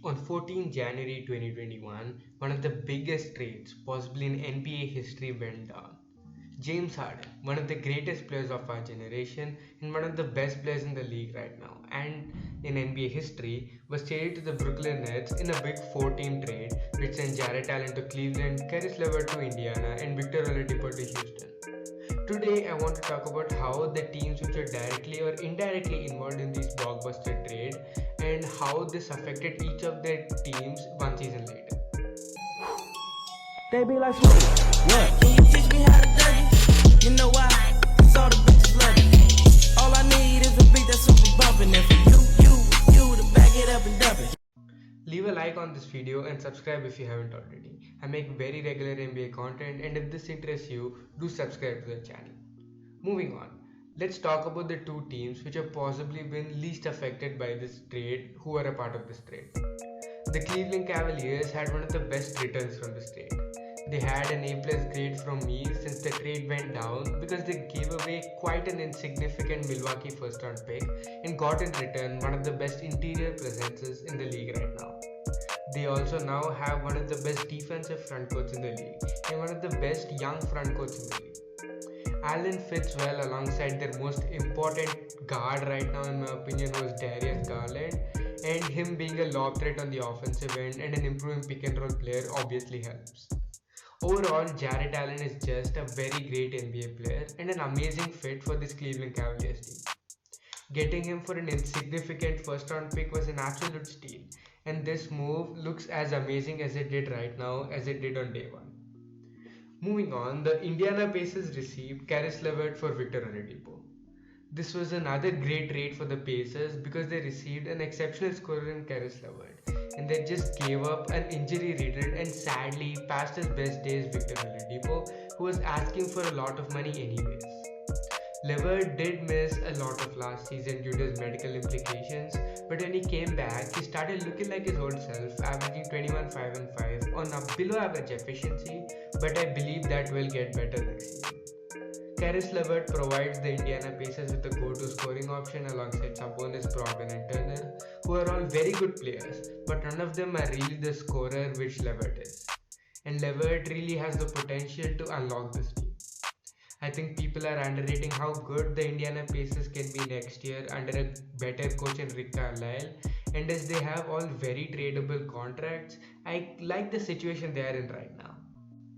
On 14 January 2021, one of the biggest trades possibly in NBA history went down. James Harden, one of the greatest players of our generation and one of the best players in the league right now and in NBA history, was traded to the Brooklyn Nets in a big 4-team trade which sent Jarrett Allen to Cleveland, Caris LeVert to Indiana and Victor Oladipo to Houston. Today, I want to talk about how the teams which are directly or indirectly involved in this blockbuster trade and how this affected each of their teams one season later. They be like, what? Can you teach me how to duck it? You know why? Cause all the bitches love it. All I need is a beat that's super bumpin'. And for you to back it up and dump it. Leave a like on this video and subscribe if you haven't already. I make very regular NBA content and if this interests you, do subscribe to the channel. Moving on, let's talk about the two teams which have possibly been least affected by this trade who are a part of this trade. The Cleveland Cavaliers had one of the best returns from this trade. They had an A+ grade from me since the trade went down because they gave away quite an insignificant Milwaukee first round pick and got in return one of the best interior presences in the league right now. They also now have one of the best defensive front courts in the league and one of the best young front courts in the league. Allen fits well alongside their most important guard right now in my opinion was Darius Garland, and him being a lob threat on the offensive end and an improving pick and roll player obviously helps. Overall, Jarrett Allen is just a very great NBA player and an amazing fit for this Cleveland Cavaliers team. Getting him for an insignificant first round pick was an absolute steal, and this move looks as amazing as it did right now as it did on day one. Moving on, the Indiana Pacers received Caris LeVert for Victor Oladipo. This was another great trade for the Pacers because they received an exceptional scorer in Caris LeVert and they just gave up an injury-riddled and sadly past his best days Victor Oladipo, who was asking for a lot of money anyways. LeVert did miss a lot of last season due to his medical implications, but when he came back, he started looking like his old self, averaging 21, 5 and 5 on a below average efficiency, but I believe that will get better next season. Caris LeVert provides the Indiana Pacers with a go-to scoring option alongside Sabonis, Brogdon and Turner, who are all very good players, but none of them are really the scorer which LeVert is. And LeVert really has the potential to unlock this team. I think people are underrating how good the Indiana Pacers can be next year under a better coach in Rick Carlisle, and as they have all very tradable contracts, I like the situation they are in right now.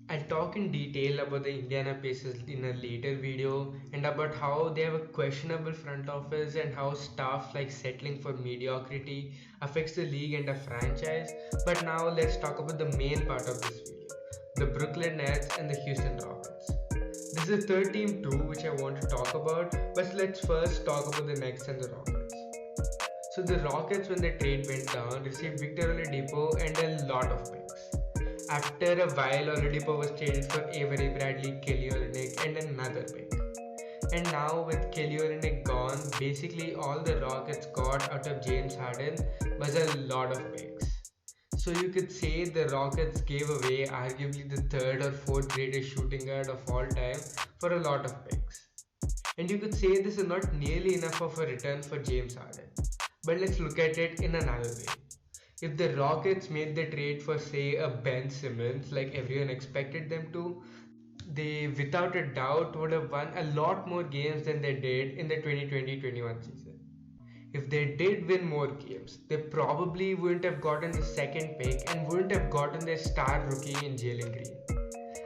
I'll talk in detail about the Indiana Pacers in a later video and about how they have a questionable front office and how stuff like settling for mediocrity affects the league and a franchise. But now let's talk about the main part of this video, the Brooklyn Nets and the Houston Rockets. This is the third team too which I want to talk about, but let's first talk about the Nets and the Rockets. So the Rockets, when the trade went down, received Victor Oladipo and a lot of picks. After a while, Oladipo was traded for Avery Bradley, Kelly Olynyk and another pick. And now with Kelly Olynyk gone, basically all the Rockets got out of James Harden was a lot of picks. So you could say the Rockets gave away arguably the third or fourth greatest shooting guard of all time for a lot of picks. And you could say this is not nearly enough of a return for James Harden. But let's look at it in another way. If the Rockets made the trade for say a Ben Simmons like everyone expected them to, they without a doubt would have won a lot more games than they did in the 2020-21 season. If they did win more games, they probably wouldn't have gotten the second pick and wouldn't have gotten their star rookie in Jalen Green.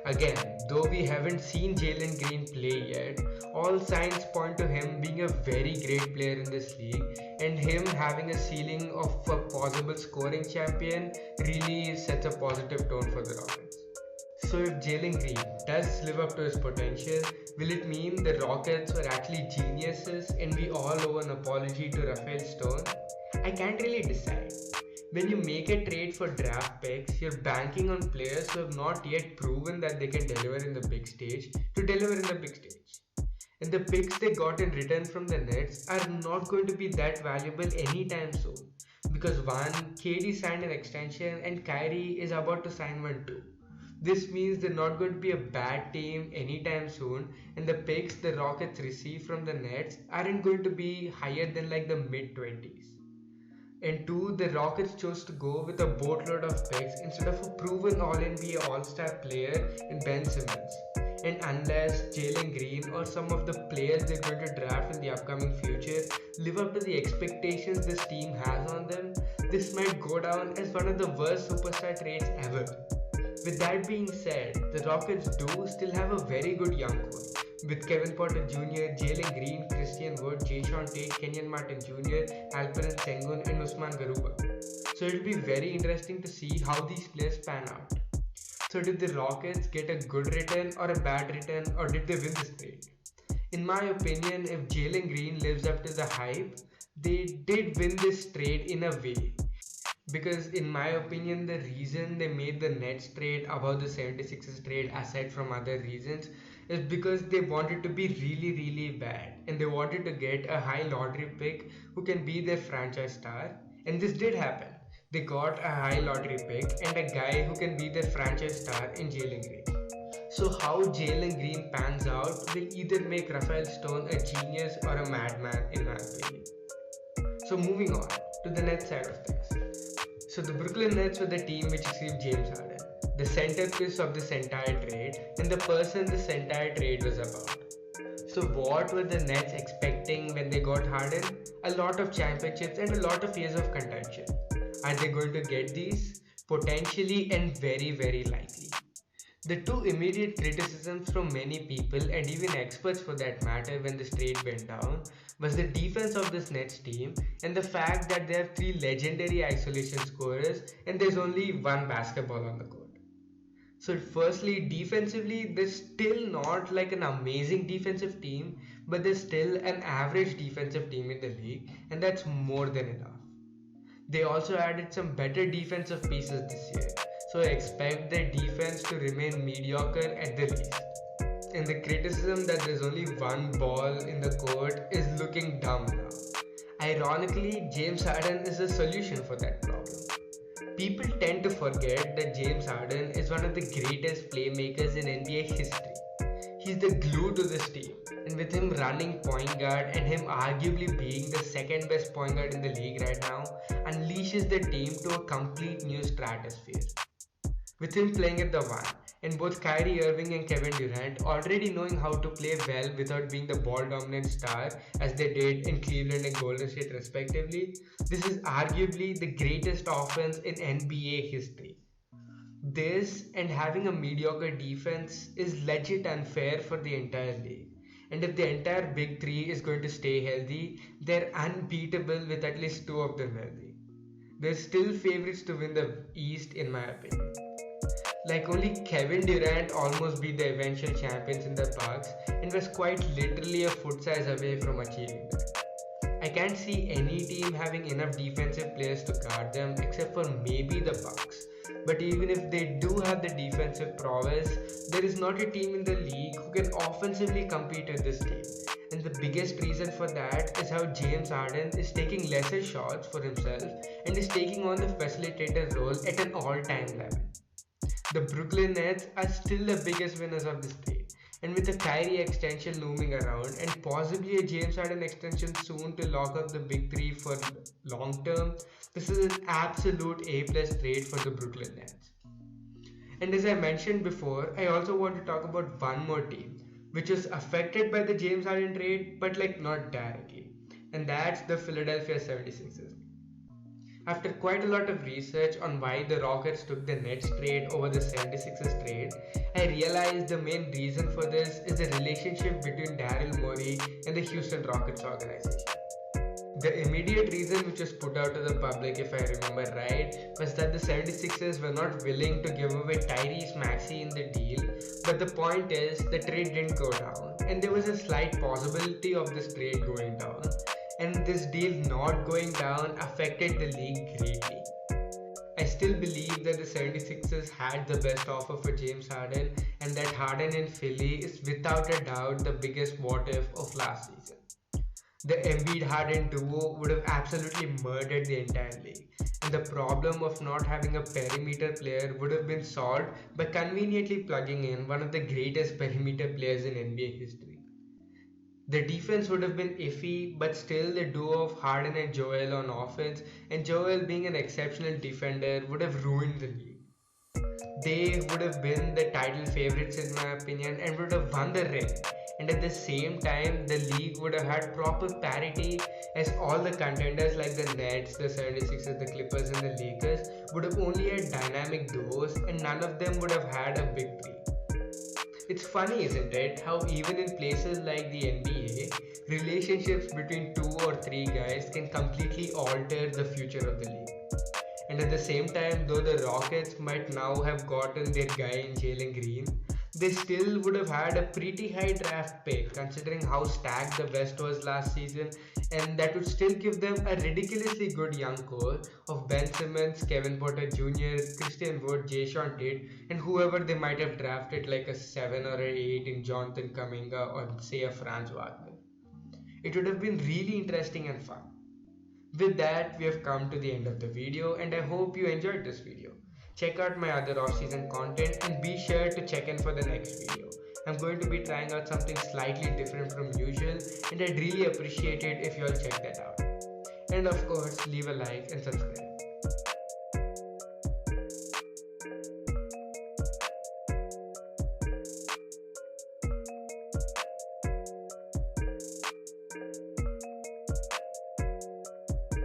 Again, though we haven't seen Jalen Green play yet, all signs point to him being a very great player in this league and him having a ceiling of a possible scoring champion really sets a positive tone for the Rockets. So if Jalen Green does live up to his potential, will it mean the Rockets were actually geniuses and we all owe an apology to Rafael Stone? I can't really decide. When you make a trade for draft picks, you're banking on players who have not yet proven that they can deliver in the big stage to deliver in the big stage. And the picks they got in return from the Nets are not going to be that valuable anytime soon. Because one, KD signed an extension and Kyrie is about to sign one too. This means they're not going to be a bad team anytime soon, and the picks the Rockets receive from the Nets aren't going to be higher than like the mid 20s. And two, the Rockets chose to go with a boatload of picks instead of a proven All-NBA All-Star player in Ben Simmons. And unless Jalen Green or some of the players they're going to draft in the upcoming future live up to the expectations this team has on them, this might go down as one of the worst superstar trades ever. With that being said, the Rockets do still have a very good young core with Kevin Porter Jr., Jalen Green, Christian Wood, Jayshawn Tate, Kenyon Martin Jr., Alperen Sengun, and Usman Garuba. So it'll be very interesting to see how these players pan out. So did the Rockets get a good return or a bad return, or did they win this trade? In my opinion, if Jalen Green lives up to the hype, they did win this trade in a way. Because in my opinion, the reason they made the Nets trade above the 76ers trade aside from other reasons is because they wanted to be really bad and they wanted to get a high lottery pick who can be their franchise star, and this did happen. They got a high lottery pick and a guy who can be their franchise star in Jalen Green. So how Jalen Green pans out will either make Rafael Stone a genius or a madman in my opinion. So moving on to the Nets side of things. So the Brooklyn Nets were the team which received James Harden, the centerpiece of this entire trade and the person this entire trade was about. So what were the Nets expecting when they got Harden? A lot of championships and a lot of years of contention. Are they going to get these? Potentially and very likely. The two immediate criticisms from many people and even experts for that matter when this trade went down was the defense of this Nets team and the fact that they have three legendary isolation scorers and there's only one basketball on the court. So firstly, defensively, they're still not like an amazing defensive team, but they're still an average defensive team in the league, and that's more than enough. They also added some better defensive pieces this year, so I expect their defense to remain mediocre at the least. And the criticism that there's only one ball in the court is looking dumb now. Ironically, James Harden is the solution for that problem. People tend to forget that James Harden is one of the greatest playmakers in NBA history. He's the glue to this team, and with him running point guard and him arguably being the second best point guard in the league right now, unleashes the team to a complete new stratosphere. With him playing at the one, and both Kyrie Irving and Kevin Durant already knowing how to play well without being the ball dominant star as they did in Cleveland and Golden State respectively, this is arguably the greatest offense in NBA history. This and having a mediocre defense is legit unfair for the entire league. And if the entire big three is going to stay healthy, they're unbeatable with at least two of them healthy. They're still favorites to win the East in my opinion. Like only Kevin Durant almost beat the eventual champions in the Bucks and was quite literally a foot size away from achieving that. I can't see any team having enough defensive players to guard them except for maybe the Bucks. But even if they do have the defensive prowess, there is not a team in the league who can offensively compete with this team. And the biggest reason for that is how James Harden is taking lesser shots for himself and is taking on the facilitator role at an all-time level. The Brooklyn Nets are still the biggest winners of this trade, and with a Kyrie extension looming around and possibly a James Harden extension soon to lock up the big three for long term, this is an absolute A+ trade for the Brooklyn Nets. And as I mentioned before, I also want to talk about one more team which was affected by the James Harden trade but not directly, and that's the Philadelphia 76ers. After quite a lot of research on why the Rockets took the Nets trade over the 76ers trade, I realized the main reason for this is the relationship between Daryl Morey and the Houston Rockets organization. The immediate reason which was put out to the public, if I remember right, was that the 76ers were not willing to give away Tyrese Maxey in the deal, but the point is the trade didn't go down and there was a slight possibility of this trade going down. And this deal not going down affected the league greatly. I still believe that the 76ers had the best offer for James Harden and that Harden in Philly is without a doubt the biggest what if of last season. The Embiid-Harden duo would have absolutely murdered the entire league, and the problem of not having a perimeter player would have been solved by conveniently plugging in one of the greatest perimeter players in NBA history. The defense would have been iffy, but still the duo of Harden and Joel on offense, and Joel being an exceptional defender, would have ruined the league. They would have been the title favorites in my opinion and would have won the ring. And at the same time, the league would have had proper parity as all the contenders like the Nets, the 76ers, the Clippers, and the Lakers would have only had dynamic duos and none of them would have had a big three. It's funny, isn't it, how even in places like the NBA, relationships between two or three guys can completely alter the future of the league. And at the same time, though the Rockets might now have gotten their guy in Jalen Green, they still would have had a pretty high draft pick considering how stacked the West was last season, and that would still give them a ridiculously good young core of Ben Simmons, Kevin Porter Jr., Christian Wood, Jason Tate, and whoever they might have drafted like a 7 or an 8 in Jonathan Kuminga or say a Franz Wagner. It would have been really interesting and fun. With that, we have come to the end of the video and I hope you enjoyed this video. Check out my other off-season content and be sure to check in for the next video. I'm going to be trying out something slightly different from usual and I'd really appreciate it if you all check that out. And of course, leave a like and subscribe.